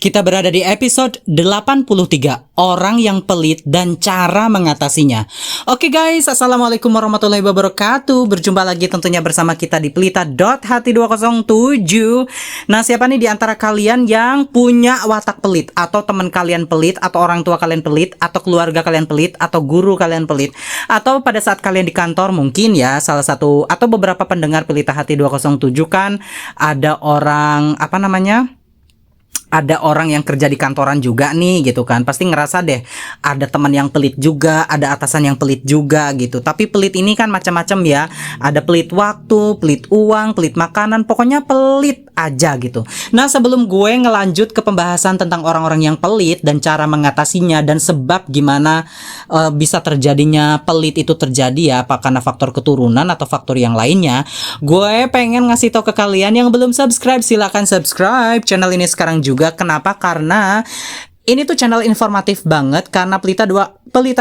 Kita berada di episode 83, orang yang pelit dan cara mengatasinya. Oke guys, assalamualaikum warahmatullahi wabarakatuh. Berjumpa lagi tentunya bersama kita di Pelita.hati207. Nah, siapa nih di antara kalian yang punya watak pelit, atau teman kalian pelit, atau orang tua kalian pelit, atau keluarga kalian pelit, atau guru kalian pelit, atau pada saat kalian di kantor mungkin ya salah satu atau beberapa pendengar Pelita Hati 207 kan ada orang ada orang yang kerja di kantoran juga nih gitu kan. Pasti ngerasa deh ada teman yang pelit juga, ada atasan yang pelit juga gitu. Tapi pelit ini kan macam-macam ya. Ada pelit waktu, pelit uang, pelit makanan, pokoknya pelit aja gitu. Nah, sebelum gue ngelanjut ke pembahasan tentang orang-orang yang pelit dan cara mengatasinya dan sebab gimana bisa terjadinya pelit itu terjadi ya, apa karena faktor keturunan atau faktor yang lainnya, gue pengen ngasih tau ke kalian yang belum subscribe, silakan subscribe channel ini sekarang juga. Kenapa? Karena ini tuh channel informatif banget. Karena Pelita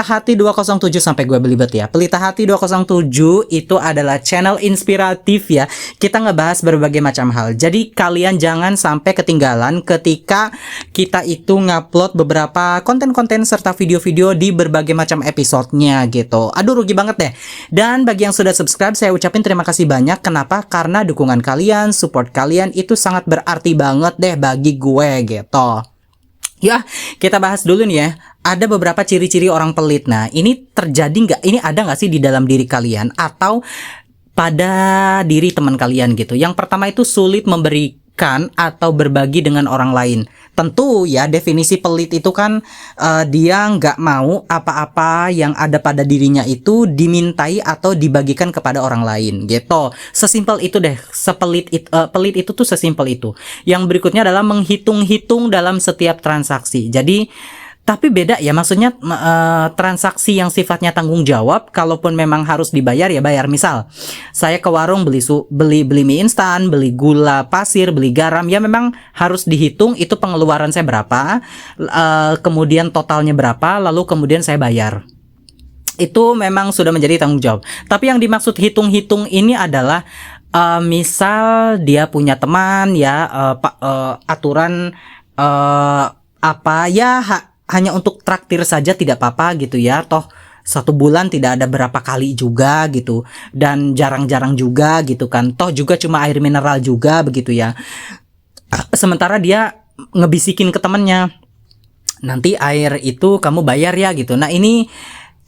Hati 207 sampai gue belibet ya. Pelita Hati 207 itu adalah channel inspiratif ya. Kita ngebahas berbagai macam hal. Jadi kalian jangan sampai ketinggalan ketika kita itu ngupload beberapa konten-konten serta video-video di berbagai macam episodenya gitu. Aduh, rugi banget deh. Dan bagi yang sudah subscribe, saya ucapin terima kasih banyak. Kenapa? Karena dukungan kalian, support kalian itu sangat berarti banget deh bagi gue gitu. Ya, kita bahas dulu nih ya. Ada beberapa ciri-ciri orang pelit. Nah, ini terjadi nggak? Ini ada nggak sih di dalam diri kalian atau pada diri teman kalian gitu? Yang pertama itu sulit memberikan atau berbagi dengan orang lain. Tentu ya, definisi pelit itu kan dia nggak mau apa-apa yang ada pada dirinya itu dimintai atau dibagikan kepada orang lain gitu. Sesimpel itu deh. Pelit itu tuh sesimpel itu. Yang berikutnya adalah menghitung-hitung dalam setiap transaksi. Jadi tapi beda ya, maksudnya transaksi yang sifatnya tanggung jawab, kalaupun memang harus dibayar ya bayar. Misal, saya ke warung beli mie instan, beli gula pasir, beli garam, ya memang harus dihitung itu pengeluaran saya berapa, kemudian totalnya berapa, lalu kemudian saya bayar. Itu memang sudah menjadi tanggung jawab. Tapi yang dimaksud hitung-hitung ini adalah misal dia punya teman ya, aturan hanya untuk traktir saja tidak apa-apa gitu ya. Toh satu bulan tidak ada berapa kali juga gitu. Dan jarang-jarang juga gitu kan. Toh juga cuma air mineral juga begitu ya. Sementara dia ngebisikin ke temennya, nanti air itu kamu bayar ya gitu. Nah, ini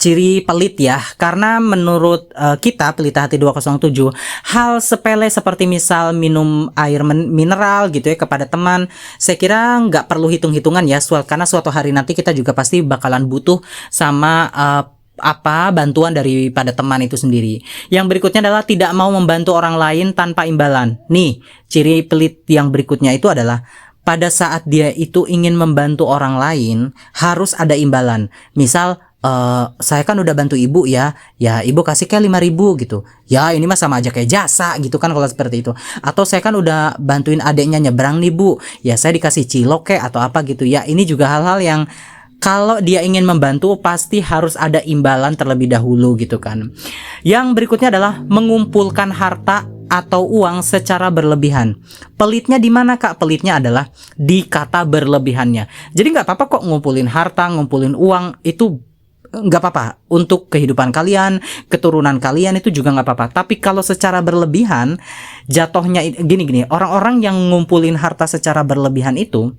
ciri pelit ya, karena menurut kita Pelita Hati 207, hal sepele seperti misal minum air mineral gitu ya kepada teman, saya kira nggak perlu hitung-hitungan ya, karena suatu hari nanti kita juga pasti bakalan butuh sama bantuan daripada teman itu sendiri. Yang berikutnya adalah tidak mau membantu orang lain tanpa imbalan. Nih, ciri pelit yang berikutnya itu adalah pada saat dia itu ingin membantu orang lain harus ada imbalan. Misal, saya kan udah bantu ibu ya ibu kasih kayak 5.000 gitu. Ya ini mah sama aja kayak jasa gitu kan kalau seperti itu. Atau saya kan udah bantuin adeknya nyebrang nih bu, ya saya dikasih cilok kayak atau apa gitu ya. Ini juga hal-hal yang kalau dia ingin membantu pasti harus ada imbalan terlebih dahulu gitu kan. Yang berikutnya adalah mengumpulkan harta atau uang secara berlebihan. Pelitnya di mana kak? Pelitnya adalah di kata berlebihannya. Jadi nggak apa-apa kok ngumpulin harta, ngumpulin uang, itu nggak apa-apa untuk kehidupan kalian, keturunan kalian, itu juga nggak apa-apa. Tapi kalau secara berlebihan, jatuhnya gini, orang-orang yang ngumpulin harta secara berlebihan itu,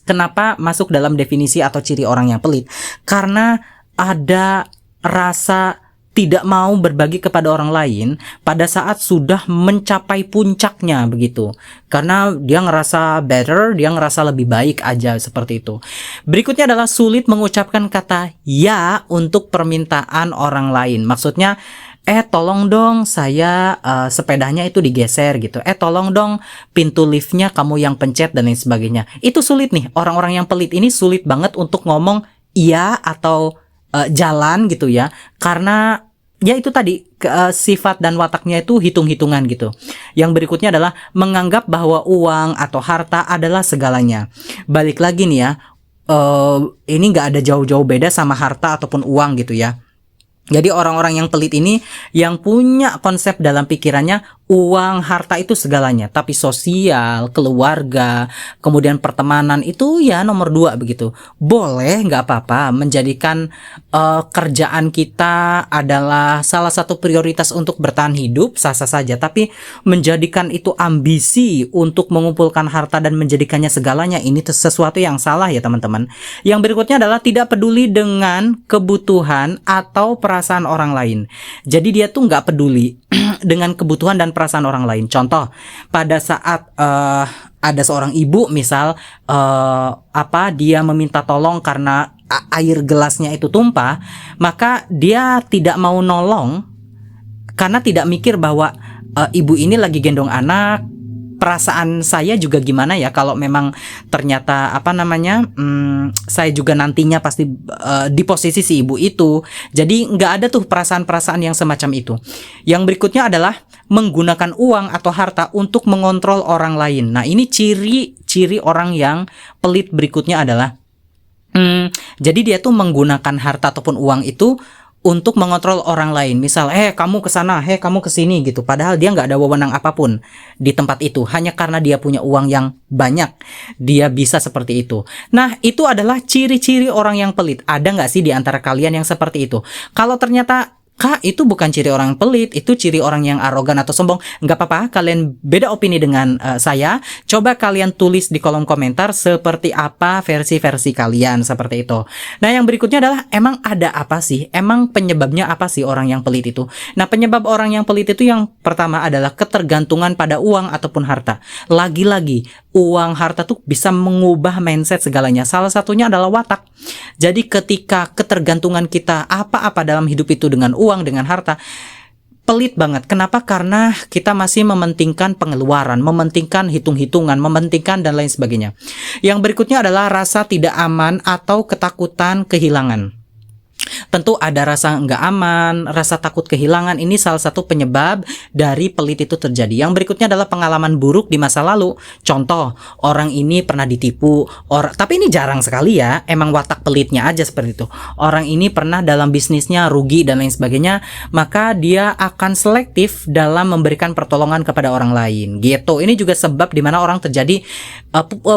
kenapa masuk dalam definisi atau ciri orang yang pelit? Karena ada rasa tidak mau berbagi kepada orang lain pada saat sudah mencapai puncaknya begitu. Karena dia ngerasa better, dia ngerasa lebih baik aja seperti itu. Berikutnya adalah sulit mengucapkan kata ya untuk permintaan orang lain. Maksudnya, tolong dong saya sepedanya itu digeser gitu. Tolong dong pintu liftnya kamu yang pencet dan lain sebagainya. Itu sulit nih. Orang-orang yang pelit ini sulit banget untuk ngomong iya atau jalan gitu ya. Karena ya itu tadi sifat dan wataknya itu hitung-hitungan gitu. Yang berikutnya adalah menganggap bahwa uang atau harta adalah segalanya. Balik lagi nih ya, ini nggak ada jauh-jauh beda sama harta ataupun uang gitu ya. Jadi orang-orang yang pelit ini yang punya konsep dalam pikirannya uang, harta itu segalanya, tapi sosial, keluarga, kemudian pertemanan itu ya nomor dua begitu. Boleh, nggak apa-apa menjadikan kerjaan kita adalah salah satu prioritas untuk bertahan hidup, sah-sah saja. Tapi menjadikan itu ambisi untuk mengumpulkan harta dan menjadikannya segalanya, ini sesuatu yang salah ya teman-teman. Yang berikutnya adalah tidak peduli dengan kebutuhan atau perasaan orang lain. Jadi dia tuh nggak peduli dengan kebutuhan dan perasaan orang lain. Contoh, pada saat ada seorang ibu misal dia meminta tolong karena air gelasnya itu tumpah, maka dia tidak mau nolong karena tidak mikir bahwa ibu ini lagi gendong anak. Perasaan saya juga gimana ya kalau memang ternyata saya juga nantinya pasti di posisi si ibu itu. Jadi nggak ada tuh perasaan-perasaan yang semacam itu. Yang berikutnya adalah menggunakan uang atau harta untuk mengontrol orang lain. Nah, ini ciri orang yang pelit berikutnya adalah jadi dia tuh menggunakan harta ataupun uang itu untuk mengontrol orang lain. Misal, kamu ke sana, kamu ke sini gitu. Padahal dia nggak ada wewenang apapun di tempat itu. Hanya karena dia punya uang yang banyak, dia bisa seperti itu. Nah, itu adalah ciri-ciri orang yang pelit. Ada nggak sih di antara kalian yang seperti itu? Kalau ternyata Kak, itu bukan ciri orang pelit, itu ciri orang yang arogan atau sombong. Nggak apa-apa, kalian beda opini dengan saya. Coba kalian tulis di kolom komentar seperti apa versi-versi kalian seperti itu. Nah, yang berikutnya adalah emang ada apa sih? Emang penyebabnya apa sih orang yang pelit itu? Nah, penyebab orang yang pelit itu yang pertama adalah ketergantungan pada uang ataupun harta. Lagi-lagi, uang harta tuh bisa mengubah mindset segalanya. Salah satunya adalah watak. Jadi ketika ketergantungan kita apa-apa dalam hidup itu dengan uang, dengan harta, pelit banget. Kenapa? Karena kita masih mementingkan pengeluaran, mementingkan hitung-hitungan, mementingkan dan lain sebagainya. Yang berikutnya adalah rasa tidak aman atau ketakutan kehilangan. Tentu ada rasa nggak aman, rasa takut kehilangan. Ini salah satu penyebab dari pelit itu terjadi. Yang berikutnya adalah pengalaman buruk di masa lalu. Contoh, orang ini pernah ditipu, tapi ini jarang sekali ya, emang watak pelitnya aja seperti itu. Orang ini pernah dalam bisnisnya rugi dan lain sebagainya, maka dia akan selektif dalam memberikan pertolongan kepada orang lain gitu. Ini juga sebab dimana orang terjadi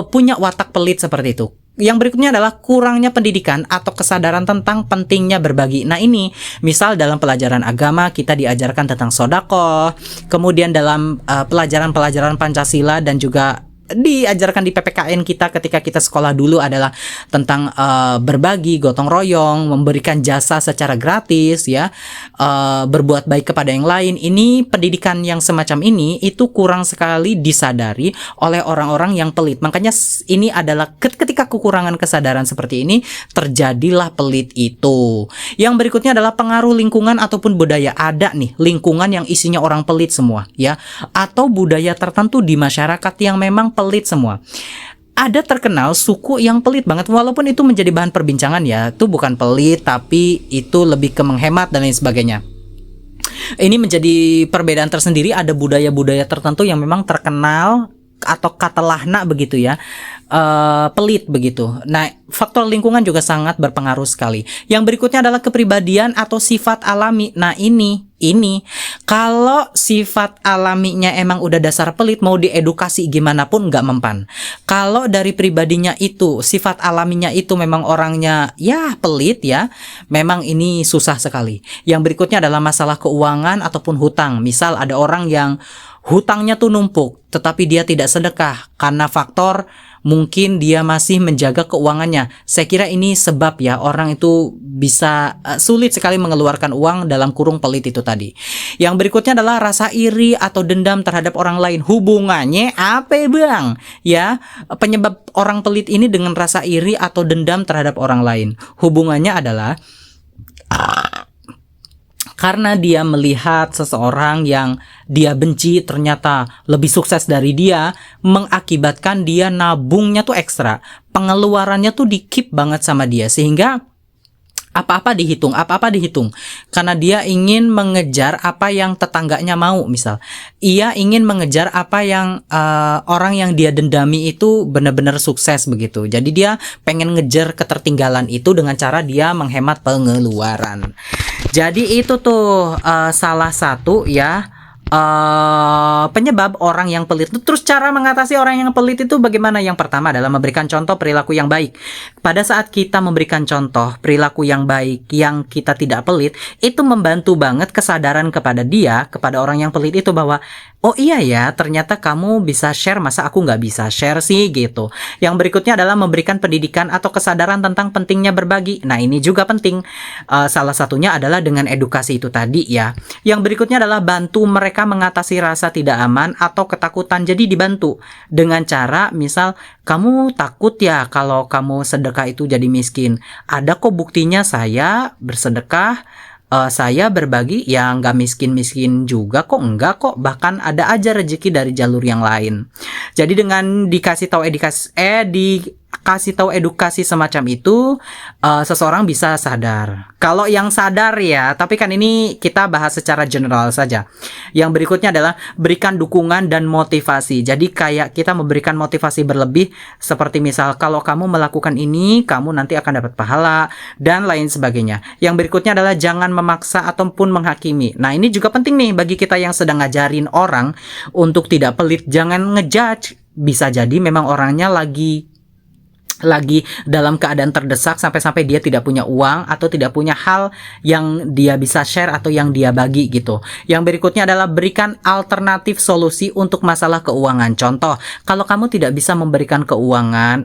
punya watak pelit seperti itu. Yang berikutnya adalah kurangnya pendidikan atau kesadaran tentang pentingnya berbagi. Nah, ini misal dalam pelajaran agama kita diajarkan tentang sedekah, kemudian dalam pelajaran-pelajaran Pancasila dan juga diajarkan di PPKN kita ketika kita sekolah dulu adalah tentang berbagi, gotong royong, memberikan jasa secara gratis ya, berbuat baik kepada yang lain. Ini pendidikan yang semacam ini itu kurang sekali disadari oleh orang-orang yang pelit. Makanya ini adalah ketika kekurangan kesadaran seperti ini terjadilah pelit itu. Yang berikutnya adalah pengaruh lingkungan ataupun budaya. Ada nih lingkungan yang isinya orang pelit semua ya, atau budaya tertentu di masyarakat yang memang pelit semua. Ada terkenal suku yang pelit banget, walaupun itu menjadi bahan perbincangan ya. Itu bukan pelit, tapi itu lebih ke menghemat dan lain sebagainya. Ini menjadi perbedaan tersendiri. Ada budaya-budaya tertentu yang memang terkenal atau kata lahna begitu ya, pelit begitu. Nah, faktor lingkungan juga sangat berpengaruh sekali. Yang berikutnya adalah kepribadian atau sifat alami. Nah, ini kalau sifat alaminya emang udah dasar pelit, mau diedukasi gimana pun nggak mempan. Kalau dari pribadinya itu, sifat alaminya itu memang orangnya ya pelit ya, memang ini susah sekali. Yang berikutnya adalah masalah keuangan ataupun hutang. Misal ada orang yang hutangnya tuh numpuk, tetapi dia tidak sedekah karena faktor mungkin dia masih menjaga keuangannya. Saya kira ini sebab ya orang itu bisa sulit sekali mengeluarkan uang dalam kurung pelit itu tadi. Yang berikutnya adalah rasa iri atau dendam terhadap orang lain. Hubungannya apa bang? Ya, penyebab orang pelit ini dengan rasa iri atau dendam terhadap orang lain. Hubungannya adalah karena dia melihat seseorang yang dia benci ternyata lebih sukses dari dia, mengakibatkan dia nabungnya tuh ekstra, pengeluarannya tuh di-keep banget sama dia, sehingga apa-apa dihitung karena dia ingin mengejar apa yang tetangganya mau. Misal ia ingin mengejar apa yang orang yang dia dendami itu benar-benar sukses begitu, jadi dia pengen ngejar ketertinggalan itu dengan cara dia menghemat pengeluaran. Jadi itu tuh salah satu ya penyebab orang yang pelit. Terus cara mengatasi orang yang pelit itu bagaimana? Yang pertama adalah memberikan contoh perilaku yang baik. Pada saat kita memberikan contoh perilaku yang baik, yang kita tidak pelit, itu membantu banget kesadaran kepada dia, kepada orang yang pelit itu bahwa oh iya ya, ternyata kamu bisa share, masa aku nggak bisa share sih gitu. Yang berikutnya adalah memberikan pendidikan atau kesadaran tentang pentingnya berbagi. Nah ini juga penting. Salah satunya adalah dengan edukasi itu tadi ya. Yang berikutnya adalah bantu mereka mengatasi rasa tidak aman atau ketakutan. Jadi dibantu dengan cara misal kamu takut ya kalau kamu sedekah itu jadi miskin. Ada kok buktinya saya bersedekah, saya berbagi ya nggak miskin-miskin juga kok, enggak kok, bahkan ada aja rezeki dari jalur yang lain. Jadi dengan dikasih tahu edukasi semacam itu, seseorang bisa sadar. Kalau yang sadar ya, tapi kan ini kita bahas secara general saja. Yang berikutnya adalah berikan dukungan dan motivasi. Jadi kayak kita memberikan motivasi berlebih, seperti misal kalau kamu melakukan ini, kamu nanti akan dapat pahala dan lain sebagainya. Yang berikutnya adalah jangan memaksa ataupun menghakimi. Nah ini juga penting nih bagi kita yang sedang ngajarin orang untuk tidak pelit. Jangan ngejudge. Bisa jadi memang orangnya lagi dalam keadaan terdesak sampai-sampai dia tidak punya uang atau tidak punya hal yang dia bisa share atau yang dia bagi gitu. Yang berikutnya adalah berikan alternatif solusi untuk masalah keuangan. Contoh, kalau kamu tidak bisa memberikan keuangan,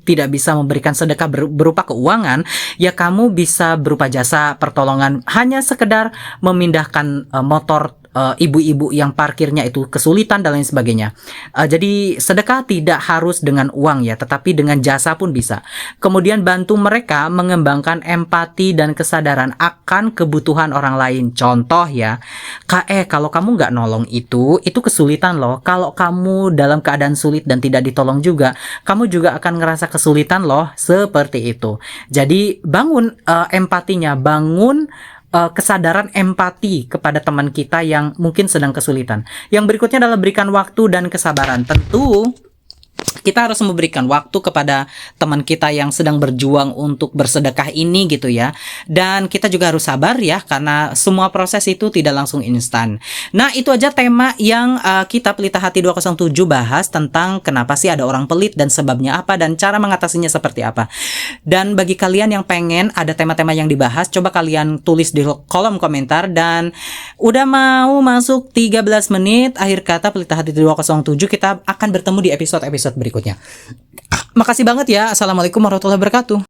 tidak bisa memberikan sedekah berupa keuangan, ya kamu bisa berupa jasa pertolongan, hanya sekedar memindahkan motor ibu-ibu yang parkirnya itu kesulitan dan lain sebagainya. Jadi sedekah tidak harus dengan uang ya, tetapi dengan jasa pun bisa. Kemudian bantu mereka mengembangkan empati dan kesadaran akan kebutuhan orang lain. Contoh ya, kalau kamu nggak nolong itu kesulitan loh. Kalau kamu dalam keadaan sulit dan tidak ditolong juga, kamu juga akan ngerasa kesulitan loh, seperti itu. Jadi bangun empatinya, bangun kesadaran empati kepada teman kita yang mungkin sedang kesulitan. Yang berikutnya adalah berikan waktu dan kesabaran. Tentu kita harus memberikan waktu kepada teman kita yang sedang berjuang untuk bersedekah ini gitu ya. Dan kita juga harus sabar ya, karena semua proses itu tidak langsung instan. Nah itu aja tema yang kita Pelita Hati 207 bahas tentang kenapa sih ada orang pelit dan sebabnya apa dan cara mengatasinya seperti apa. Dan bagi kalian yang pengen ada tema-tema yang dibahas, coba kalian tulis di kolom komentar. Dan udah mau masuk 13 menit akhir kata Pelita Hati 207, kita akan bertemu di episode berikutnya. Makasih banget ya. Assalamualaikum warahmatullahi wabarakatuh.